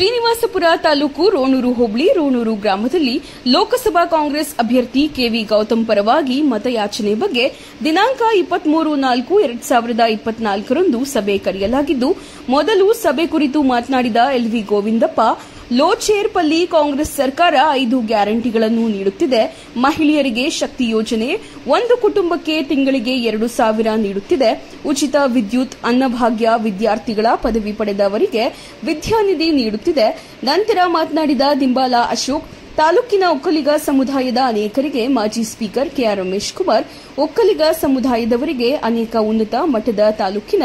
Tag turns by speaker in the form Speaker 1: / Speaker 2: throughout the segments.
Speaker 1: ಶ್ರೀನಿವಾಸಪುರ ತಾಲೂಕು ರೋಣೂರು ಹೋಬಳಿ ರೋಣೂರು ಗ್ರಾಮದಲ್ಲಿ ಲೋಕಸಭಾ ಕಾಂಗ್ರೆಸ್ ಅಭ್ಯರ್ಥಿ ಕೆವಿ ಗೌತಮ್ ಪರವಾಗಿ ಮತಯಾಚನೆ ಬಗ್ಗೆ ದಿನಾಂಕ 23/4/2024ರಂದು ಸಭೆ ಕರೆಯಲಾಗಿದ್ದು, ಮೊದಲು ಸಭೆ ಕುರಿತು ಮಾತನಾಡಿದ ಎಲ್ವಿ ಗೋವಿಂದಪ್ಪ, ಲೋಚೇರ್ಪಲ್ಲಿ ಕಾಂಗ್ರೆಸ್ ಸರ್ಕಾರ 5 ಗ್ಯಾರಂಟಿಗಳನ್ನು ನೀಡುತ್ತಿದೆ. ಮಹಿಳೆಯರಿಗೆ ಶಕ್ತಿ ಯೋಜನೆ, ಒಂದು ಕುಟುಂಬಕ್ಕೆ ತಿಂಗಳಿಗೆ 2,000 ನೀಡುತ್ತಿದೆ. ಉಚಿತ ವಿದ್ಯುತ್, ಅನ್ನಭಾಗ್ಯ, ವಿದ್ಯಾರ್ಥಿಗಳ ಪದವಿ ಪಡೆದವರಿಗೆ ವಿದ್ಯಾನಿಧಿ ನೀಡುತ್ತಿದೆ. ನಂತರ ಮಾತನಾಡಿದ ದಿಂಬಾಲ ಅಶೋಕ್, ತಾಲೂಕಿನ ಒಕ್ಕಲಿಗ ಸಮುದಾಯದ ಅನೇಕರಿಗೆ ಮಾಜಿ ಸ್ಪೀಕರ್ ಕೆಆರ್ ರಮೇಶ್ ಕುಮಾರ್ ಒಕ್ಕಲಿಗ ಸಮುದಾಯದವರಿಗೆ ಅನೇಕ ಉನ್ನತ ಮಟ್ಟದ ತಾಲೂಕಿನ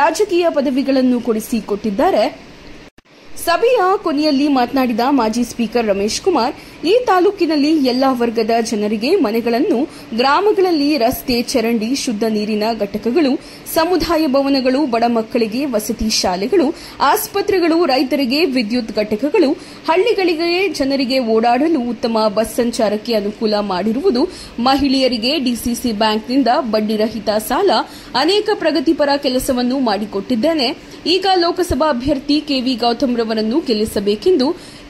Speaker 1: ರಾಜಕೀಯ ಪದವಿಗಳನ್ನು ಕೊಡಿಸಿಕೊಟ್ಟಿದ್ದಾರೆ. ಸಭೆಯ ಕೊನೆಯಲ್ಲಿ ಮಾತನಾಡಿದ ಮಾಜಿ ಸ್ಪೀಕರ್ ರಮೇಶ್ ಕುಮಾರ್, ಈ ತಾಲೂಕಿನಲ್ಲಿ ಎಲ್ಲಾ ವರ್ಗದ ಜನರಿಗೆ ಮನೆಗಳನ್ನು, ಗ್ರಾಮಗಳಲ್ಲಿ ರಸ್ತೆ, ಚರಂಡಿ, ಶುದ್ಧ ನೀರಿನ ಘಟಕಗಳು, ಸಮುದಾಯ ಭವನಗಳು, ಬಡ ಮಕ್ಕಳಿಗೆ ವಸತಿ ಶಾಲೆಗಳು, ಆಸ್ಪತ್ರೆಗಳು, ರೈತರಿಗೆ ವಿದ್ಯುತ್ ಘಟಕಗಳು, ಹಳ್ಳಿಗಳಿಗೆ ಜನರಿಗೆ ಓಡಾಡಲು ಉತ್ತಮ ಬಸ್ ಸಂಚಾರಕ್ಕೆ ಅನುಕೂಲ ಮಾಡಿರುವುದು, ಮಹಿಳೆಯರಿಗೆ ಡಿಸಿಸಿ ಬ್ಯಾಂಕ್ನಿಂದ ಬಡ್ಡಿರಹಿತ ಸಾಲ, ಅನೇಕ ಪ್ರಗತಿಪರ ಕೆಲಸವನ್ನು ಮಾಡಿಕೊಟ್ಟಿದ್ದೇನೆ. ಈಗ ಲೋಕಸಭಾ ಅಭ್ಯರ್ಥಿ ಕೆವಿ ಗೌತಮ್ ರವರನ್ನು ಗೆಲ್ಲಿಸಬೇಕೆಂದು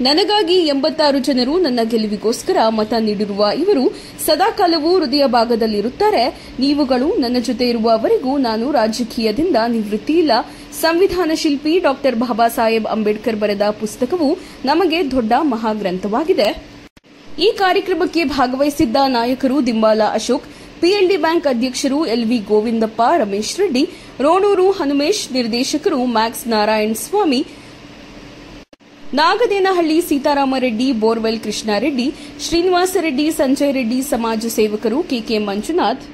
Speaker 1: ನನಗಾಗಿ 86 ಜನರು ನನ್ನ ಗೆಲುವಿಗೋಸ್ಕರ ಮತ ನೀಡಿರುವ ಇವರು ಸದಾಕಾಲವೂ ಹೃದಯ ಭಾಗದಲ್ಲಿರುತ್ತಾರೆ. ನೀವುಗಳು ನನ್ನ ಜೊತೆ ಇರುವವರೆಗೂ ನಾನು ರಾಜಕೀಯದಿಂದ ನಿವೃತ್ತಿ ಇಲ್ಲ. ಸಂವಿಧಾನ ಶಿಲ್ಪಿ ಡಾ ಬಾಬಾ ಸಾಹೇಬ್ ಅಂಬೇಡ್ಕರ್ ಬರೆದ ಪುಸ್ತಕವು ನಮಗೆ ದೊಡ್ಡ ಮಹಾಗ್ರಂಥವಾಗಿದೆ. ಈ ಕಾರ್ಯಕ್ರಮಕ್ಕೆ ಭಾಗವಹಿಸಿದ್ದ ನಾಯಕರು ದಿಂಬಾಲ ಅಶೋಕ್, ಪಿಎಲ್ಡಿ ಬ್ಯಾಂಕ್ ಅಧ್ಯಕ್ಷರು ಎಲ್ವಿ ಗೋವಿಂದಪ್ಪ, ರಮೇಶ್ ರೆಡ್ಡಿ, ರೋಣೂರು ಹನುಮೇಶ್, ನಿರ್ದೇಶಕರು ಮ್ಯಾಕ್ಸ್ ನಾರಾಯಣ ಸ್ವಾಮಿ, ನಾಗದೇನಹಳ್ಳಿ ಸೀತಾರಾಮರೆಡ್ಡಿ, ಬೋರ್ವೆಲ್ ಕೃಷ್ಣಾರೆಡ್ಡಿ, ಶ್ರೀನಿವಾಸ ರೆಡ್ಡಿ, ಸಂಜಯ್ ರೆಡ್ಡಿ, ಸಮಾಜ ಸೇವಕರು ಕೆಕೆ ಮಂಜುನಾಥ್.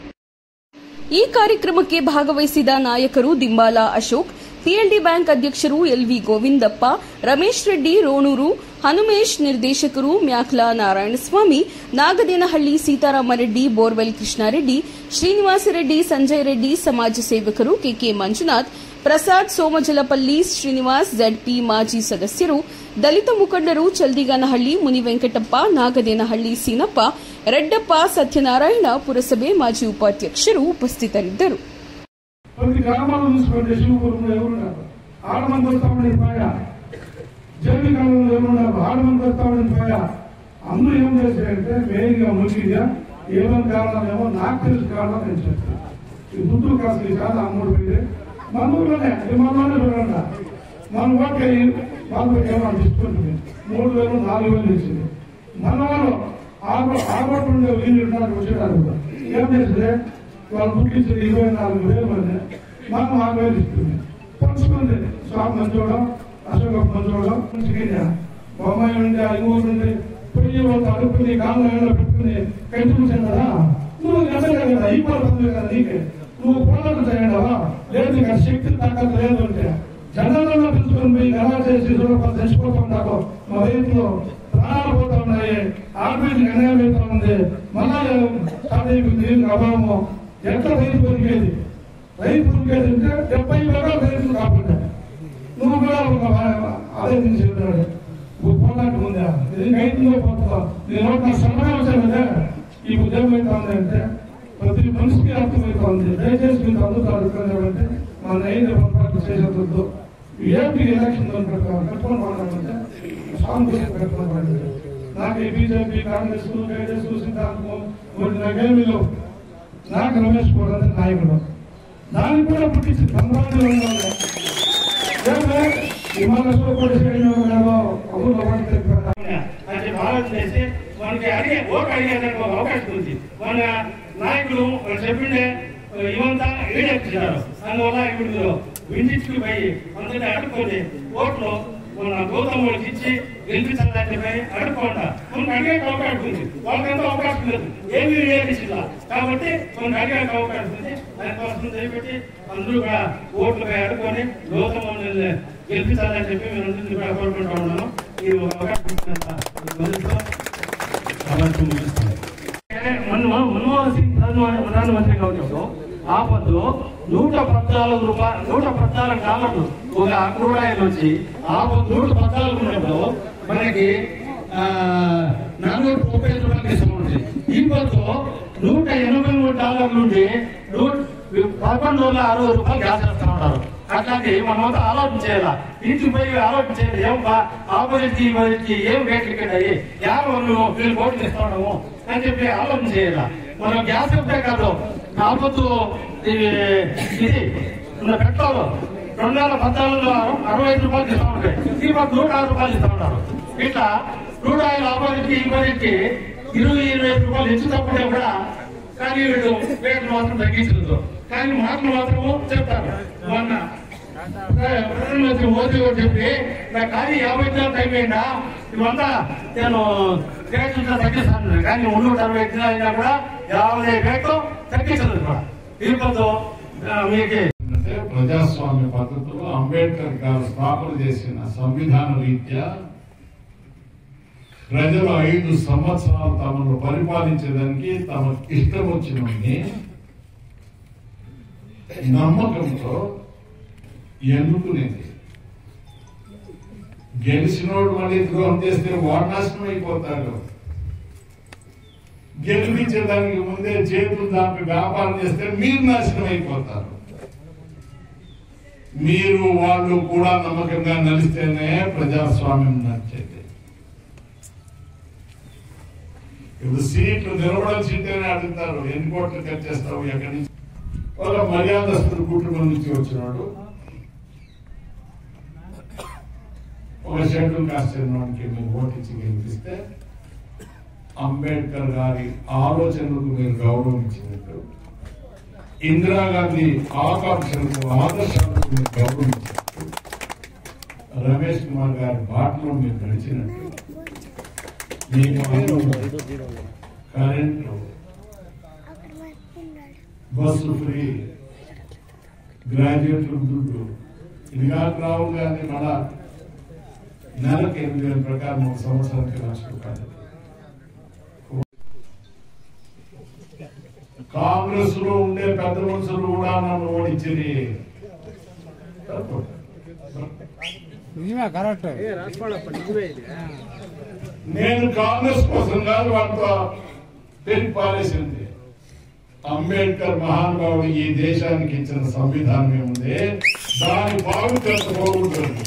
Speaker 1: ಈ ಕಾರ್ಯಕ್ರಮಕ್ಕೆ ಭಾಗವಹಿಸಿದ ನಾಯಕರು ದಿಂಬಾಲ ಅಶೋಕ್, ಪಿಎಲ್ಡಿ ಬ್ಯಾಂಕ್ ಅಧ್ಯಕ್ಷರು ಎಲ್ವಿ ಗೋವಿಂದಪ್ಪ, ರಮೇಶ್ ರೆಡ್ಡಿ, ರೋಣೂರು ಹನುಮೇಶ್, ನಿರ್ದೇಶಕರು ಮ್ಯಾಕ್ಲಾ ನಾರಾಯಣಸ್ವಾಮಿ, ನಾಗದೇನಹಳ್ಳಿ ಸೀತಾರಾಮರೆಡ್ಡಿ, ಬೋರ್ವೆಲ್ ಕೃಷ್ಣಾರೆಡ್ಡಿ, ಶ್ರೀನಿವಾಸ ರೆಡ್ಡಿ, ಸಂಜಯ್ ರೆಡ್ಡಿ, ಸಮಾಜ ಸೇವಕರು ಕೆಕೆ ಮಂಜುನಾಥ್, ಪ್ರಸಾದ್ ಸೋಮಜಲಪಲ್ಲಿ, ಶ್ರೀನಿವಾಸ್, ಜೆಡ್ಪಿ ಮಾಜಿ ಸದಸ್ಯರು, ದಲಿತ ಮುಖಂಡರು ಚಲ್ದಿಗಾನಹಳ್ಳಿ, ಮುನಿವೆಂಕಟಪ್ಪ, ನಾಗದೇನಹಳ್ಳಿ ಸೀನಪ್ಪ, ರೆಡ್ಡಪ್ಪ, ಸತ್ಯನಾರಾಯಣ, ಪುರಸಭೆ ಮಾಜಿ ಉಪಾಧ್ಯಕ್ಷರು ಉಪಸ್ಥಿತರಿದ್ದರು.
Speaker 2: అందరూ ఏం చేశారంటే మెయిన్గా ముఖ్యంగా ఏమేమి కారణాలేమో నాకు తెలిసిన కారణాలు నేను చెప్తాను. ఈ గుంటూరు కాస్త ఈ కాదు అమ్మడు పోయితే మన ఊర్లోనే మనలోనే చూడండి, మన ఓట్లు వాళ్ళు ఏమన్నా తీసుకుంటుంది 3,000 4,000 ఇచ్చింది. మన వాళ్ళు ఆగోట్లు ఉండే వీళ్ళు వచ్చేటారు ఏం చేస్తే వాళ్ళు గుర్తించింది 24,000 మంది, మనం 6,000 ఇస్తుంది. పంచుకుంది స్వామి మంచోడం, అశోక మంచోడం, బొమ్మాయి నుండి ఆ ఊరు నుండి పొయ్యి వాళ్ళు అడుక్కుని కాలంలో పెట్టుకుని కంటిన్యూషన్ కదా, నువ్వు ఎమ్మెల్యే కదా, ఈక్వల్ పదవి కదా నీకే, నువ్వు పోరాటం చేయండివా, లేదు ఇక్కడ శక్తి తాకత లేదు అంటే జనాలలో పిలుచుకొని పోయి ఎలా చేసి చచ్చిపోతుంటారో, మా రైతులు ప్రాణాలు పోతా ఉన్నాయి, ఆర్బీఐకి అన్యాయం అవుతా ఉంది, మళ్ళా స్టార్ట్ అయిపోయింది నీళ్ళు అభావము. ఎట్లా రైతు పొరిగేది అంటే 70,000 రైతులు కాకుండా నువ్వు కూడా అదే నేను చెప్పినాడు పోరాటం ఉందా, ఇది రైతుల్లో పోతుందా, నేను నా సలహా వచ్చానంటే ఈ ఉద్యోగం అవుతా ఉంది అంటే ప్రతి మనిషికి అర్థమవుతా ఉంది. దయచేసి మీరు అందరూ అడుగుతున్నారంటే మన ఐదు పొరపాటు చేసేందుకు ఏపీ ఎలక్షన్ కట్టుకొని పడాలంటే సాంఘిక కట్టుకొని పడింది. నాకు ఈ బీజేపీ, కాంగ్రెస్, కేజెస్, సిద్ధాంతం నాకేమీ లేవు. నాకు రమేష్ కోరంటే నాయకుడు దానికి కూడా పుట్టించి బంగారు విమానంలో కూడా భారత్ చేసి మనకి ఓటు అడిగేదానికి ఒక అవకాశం ఉంది. మన నాయకులు చెప్పిండే ఇవంతా ఈడెక్కినారు, అందువల్ల ఇప్పుడు వింటికి పోయి అందరినీ అడుక్కొని ఓట్లు మన గౌతమ్కి ఇచ్చి గెలిపించాలని అడుక్కోండా మనకు అడిగే అవకాశం ఉంది. వాళ్ళకంతా అవకాశం లేదు, ఏమీ ఈడెక్కిందా కాబట్టి మనకు అడిగే అవకాశం ఉంది. దానికోసం చేపెట్టి అందరూ కూడా ఓట్లుపై అడుక్కొని గౌతమ్ని గెలిపించాలని చెప్పి మేము అందరినీ కూడా కోరుకుంటా ఉన్నాను. ఈ అవకాశం మన్మోహన్ సింగ్ ప్రధానమంత్రిగా ఉన్నప్పుడు ఆ పొద్దు $114 ఒక క్రూడ్ ఆయిల్ వచ్చి ఆ పొద్దు 114 ఉన్నప్పుడు మనకి $435 తీసుకుంటుంది. ఈ పొద్దు $183 నుండి $1,160 గ్యాస్ వేస్తా ఉంటారు.
Speaker 3: అట్లాంటి మనమంతా ఆలోచన చేయాలా. ఇంటికి పోయి ఆలోచన చేయాలి. ఏం ఆపోజిట్ ఏం రేట్లు ఎక్కినాయి, ఎవరు వీళ్ళు ఓట్లు ఇస్తున్నాము అని చెప్పి ఆలోచన చేయాలా. మనం గ్యాస్ ఒకటే కాదు, నాలుగు ఇది పెట్రోల్ 2014లో 65 రూపాయలు ఇస్తా ఉంటాయి, ఈ 106 రూపాయలు ఇస్తా ఉన్నారు. ఇట్లా క్రూడ్ ఆయిల్ ఆపోజిట్ ఇంపోజిట్కి 20-25 రూపాయలు ఇచ్చేటప్పుడే కూడా కానీ వీళ్ళు రేట్లు మాత్రం తగ్గించలేదు. కానీ మాటలు మాత్రము చెప్తారు. మొన్న ప్రధానమంత్రి మోదీ గారు చెప్పి నాకు కానీ 50 దినాలు టైం అయిందా, ఇవంతా నేను రేట్లు తగ్గిస్తాను, కానీ 360 దినాలు అయినా కూడా 50 రేట్లు తగ్గించలేదు కూడా. దీంతో మీకు
Speaker 4: ప్రజాస్వామ్య పద్ధతిలో అంబేద్కర్ గారు స్థాపన చేసిన సంవిధాన రీత్యా ప్రజలు 5 సంవత్సరాలు తమను పరిపాలించడానికి తమకు ఇష్టం వచ్చినన్ని నమ్మకంతో ఎన్నుకునేది. గెలిచినోడు మళ్ళీ ద్రోహం చేస్తే వాడు నాశనం అయిపోతాడు. గెలిపించేదానికి ముందే చేతులు దాంట్లో వ్యాపారం చేస్తే మీరు నాశనం అయిపోతారు. మీరు వాళ్ళు కూడా నమ్మకంగా నడిస్తేనే ప్రజాస్వామ్యం నడిచేది. ఇప్పుడు సీట్లు నిలబడాలి, సీట్లనే అడుగుతారు, ఎన్ని కోట్లు ఖర్చు చేస్తావు, ఎక్కడి నుంచి. ఒక మర్యాదస్తుడు కుటుంబం నుంచి వచ్చినాడు, ఒక షెడ్యూల్ కాస్ట్ చెందినవాడికి మీరు ఓటించి గెలిపిస్తే అంబేద్కర్ గారి ఆలోచనలకు మీరు గౌరవం ఇచ్చినట్టు, ఇందిరాగాంధీ ఆకాంక్షలకు ఆదర్శాలకు మీరు గౌరవం ఇచ్చినట్టు, రమేష్ కుమార్ గారి బాటలో మీరు నడిచినట్టు, మీకు కరెంటు, బస్సు ఫ్రీ, గ్రాడ్యుయేట్ల దుడ్డు, ఇది కాక రావు కానీ మన నెలకు 8,000 ప్రకారం ఒక సంవత్సరానికి 1,00,000 రూపాయలు. కాంగ్రెస్ లో ఉండే పెద్ద మనుషులు కూడా నన్ను ఓడించింది. నేను కాంగ్రెస్ కోసం కాదు వాళ్ళతో పాలేసింది. అంబేద్కర్ మహానుభావుడు ఈ దేశానికి ఇచ్చిన సంవిధానం ఏముంది, దాని బాగుంటుంది బాగుంటుంది.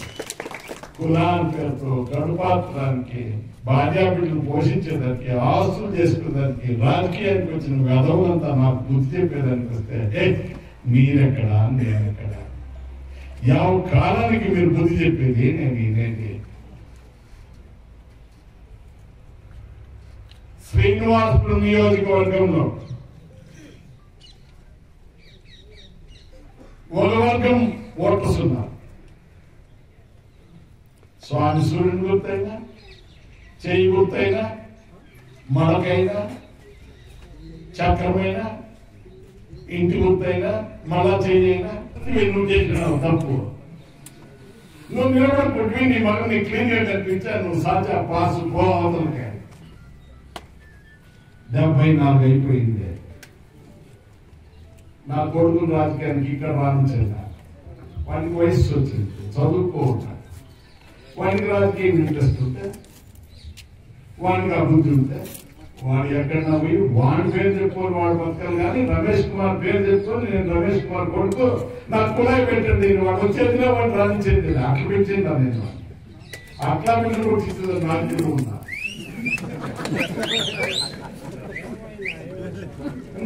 Speaker 4: కులాల పేరుతో గడుపాత్రానికి, భార్యాబిడ్డలు పోషించేదానికి, ఆస్తులు చేసుకునేదానికి, రాజకీయానికి వచ్చిన వెధవులంతా నాకు బుద్ధి చెప్పేదానికి వస్తే మీరెక్కడా నేనెక్కడా? యావ కాలానికి మీరు బుద్ధి చెప్పేది నేను వినేది. శ్రీనివాసపురం నియోజకవర్గంలో ఒక వర్గం ఓటర్స్ ఉన్నారు. స్వామి సూర్యుని గుర్తైనా, చెయ్యి గుర్తైనా, మడకైనా, చక్రమైనా, ఇంటి గుర్తైనా, మళ్ళా చెయ్యైనా నువ్వు చేసిన తప్పు. నువ్వు నిలబడుకుంటే నీ మగని క్లీన్ గా కనిపించా, నువ్వు సాచా పాసు పోవతలకే. 74 అయిపోయింది. నా కొడుకులు రాజకీయానికి ఇక్కడ రాణించా, వాడికి వయస్సు వచ్చింది, చదువుకోవటం, వాడికి రాజకీయం ఇంట్రెస్ట్ ఉంటే, వాడికి అభివృద్ధి ఉంటే, వాడు ఎక్కడన్నా పోయి వాడి పేరు చెప్పుకొని వాడు బతకాలి. కానీ రమేష్ కుమార్ పేరు చెప్పుకొని నేను రమేష్ కుమార్ కొడుకు నాకు కుళాయి పెట్టండి, వాడు వచ్చేదిగా వాడిని రాణించేది. అట్లా పెట్టిందా నేను? అట్లా మీరు కొట్టింది నాకు తెలివి ఉన్నా.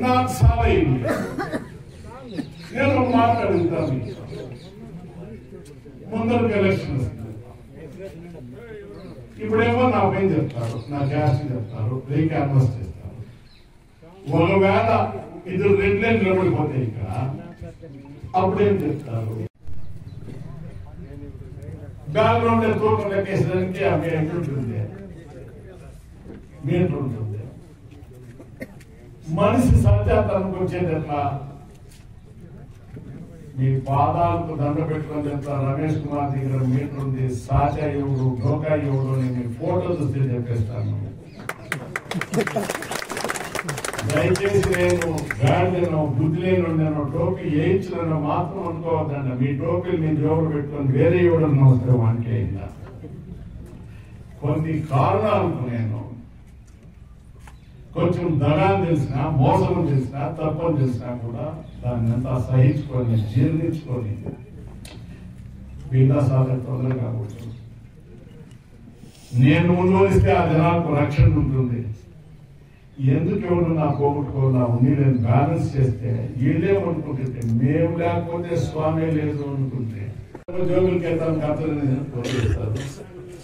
Speaker 4: నాకు చాలా అయింది. నేను మాట్లాడుతాను. ముందరకు ఎలక్షన్ వస్తుంది, ఇప్పుడేమో నా పైన చెప్తారు, నా క్యాస్ట్ చెప్తారు, రీక్యాన్వస్ చేస్తారు. ఒకవేళ ఇద్దరు రెడ్లే నిలబడిపోతాయి ఇక్కడ, అప్పుడేం చెప్తారు? బ్యాక్గ్రౌండ్ తూకం లెక్కేసడానికి అవి ఉంటుంది, మీటర్ ఉంటుంది. మనిషి సత్యాత్మకు వచ్చేది ఎట్లా? మీ పాదాలకు దండ పెట్టుకొని చెప్తా, రమేష్ కుమార్ దగ్గర మీటర్ ఉంది, సాచా ఎవడు, ఢోకా ఎవడు అని మీ ఫోటో చూస్తే చెప్పేస్తాను. దయచేసి నేను గాడిదనో బుద్ధి లేను టోపీ వేయించలేనో మాత్రం అనుకోవద్దండి. మీ టోపీలు మీ జోబులు పెట్టుకొని వేరే ఎవడన్నా వస్తే వానికి అయిందా? కొన్ని కారణాలకు నేను కొంచెం దగాన్ని తెలిసినా, మోసం తెలిసినా, తప్పని తెలిసినా కూడా దాన్ని అంతా సహించుకొని జీర్ణించుకొని వీళ్ళ సాధన తొందరగా ఉంటుంది. నేను ముందువరిస్తే ఆ జనాలకు రక్షణ ఉంటుంది. ఎందుకు ఎవరు నా పోగొట్టుకోవాలా ఉంది నేను బ్యాలెన్స్ చేస్తే వీళ్ళేమనుకుంటుంటే మేము లేకపోతే స్వామి లేదు అనుకుంటే జోగుల కేతాను కథలని తోలిస్తారు,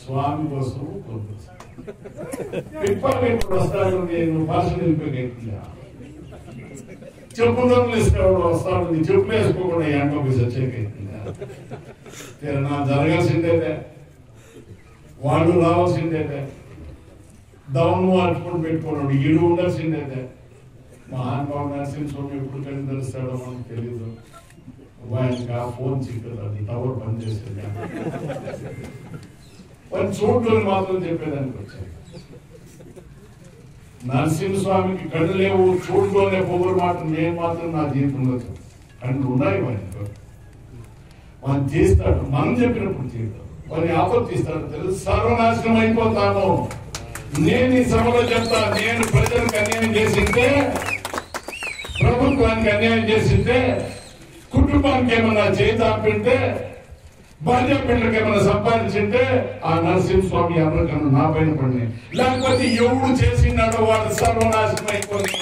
Speaker 4: స్వామి కోసం తోలిస్తారు. ఇప్పుడు వస్తాడు, నేను భాష నిలిపోయినా చెప్పులు వేసుకోవడం వస్తాడు, నీ చెప్పులు వేసుకోకుండా ఎండకు సచ్చేకైతుందా? నా జరగాల్సిందేదే, వాళ్ళు రావాల్సిందేదే, దౌను అట్టుకుని పెట్టుకున్నాడు, ఈడు ఉండాల్సిందేదే. మహానుభావుడు నరసింహస్వామి ఎప్పుడు కని తెలుస్తాడో మనకు తెలీదు. ఆయనకి ఆ ఫోన్ చిక్కదు, అది టవర్ పనిచేస్తుంది. వాళ్ళు చూడటం మాత్రం చెప్పేదానికి వచ్చాయి. నరసింహస్వామికి కళ్ళు లేవు, చూడలోనే పొగరు మాట నేను మాత్రం నా జీవితంలో కళ్ళు ఉన్నాయి. వాడికి వాళ్ళు చేస్తాడు, మనం చెప్పినప్పుడు చేస్తాడు, వారిని ఆపత్తిస్తాడు. తెలుసు సర్వనాశనం అయిపోతాను. నేను ఈ సభలో చెప్తా, నేను ప్రజలకు అన్యాయం చేసింటే, ప్రభుత్వానికి అన్యాయం చేసింటే, కుటుంబానికి ఏమన్నా చేతాపింటే, భార్య పిల్లలకి ఏమైనా సంపాదించింటే ఆ నరసింహస్వామి ఎవరికన్నా నా పైన పడినాయి. లేకపోతే ఎవడు చేసినాడో వాడు సర్వనాశనం అయిపోయింది.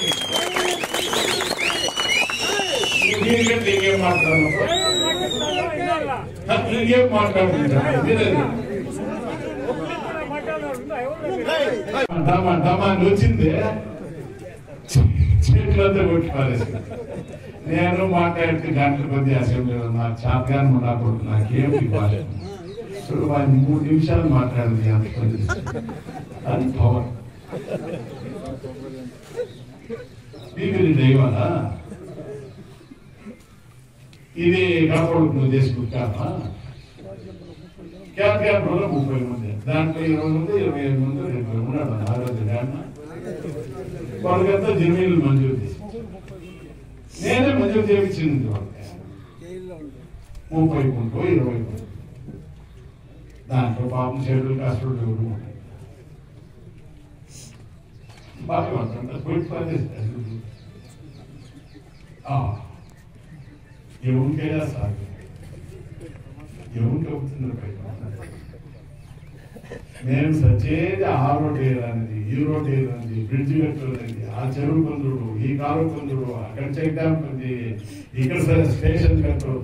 Speaker 4: దీనికంటే ఇంకేం మాట్లాడాలి? ఇంకేం మాట్లాడుతుంటారు? వచ్చిందే చేతులంతా కొట్టి పారేసింది. నేను మాట్లాడితే గంటల కొద్ది అసెంబ్లీలో నాకు చాతగానే ఉండకూడదు, నాకేమి బాధ. 3 నిమిషాలు మాట్లాడింది అంత పని. అది పవర్. బీబీని దైవాలా ఇది కాపాడు నువ్వు చేసుకుంటావా? క్యాబ్ 30 మంది, దాంట్లో 20 మంది 25 మంది 20 ఉన్నాడు. ఆ రోజు వాళ్ళకంతా జమీన్లు మంజూరు చేసి నేనే మంజూరు చేయించింది. 30 కుంటో 20 కుంటో, దాంట్లో పాపం షెడ్యూల్ కాస్టులు ఎవరు బాగా మాట్లాడతారు. ఎవరికైనా సాగు ఎవరికి అవుతుంది. మేము సచ్చేది ఆ రోడ్డు వేయాలనేది, ఈ రోడ్డు వేయాలనేది, బ్రిడ్జి కట్టాలనేది, ఆ చెరువు పొందుడు, ఈ కాలువ పొందుడు, అక్కడ చెక్ డ్యామ్ ఉంది, ఇక్కడ స్టేషన్ కట్టు.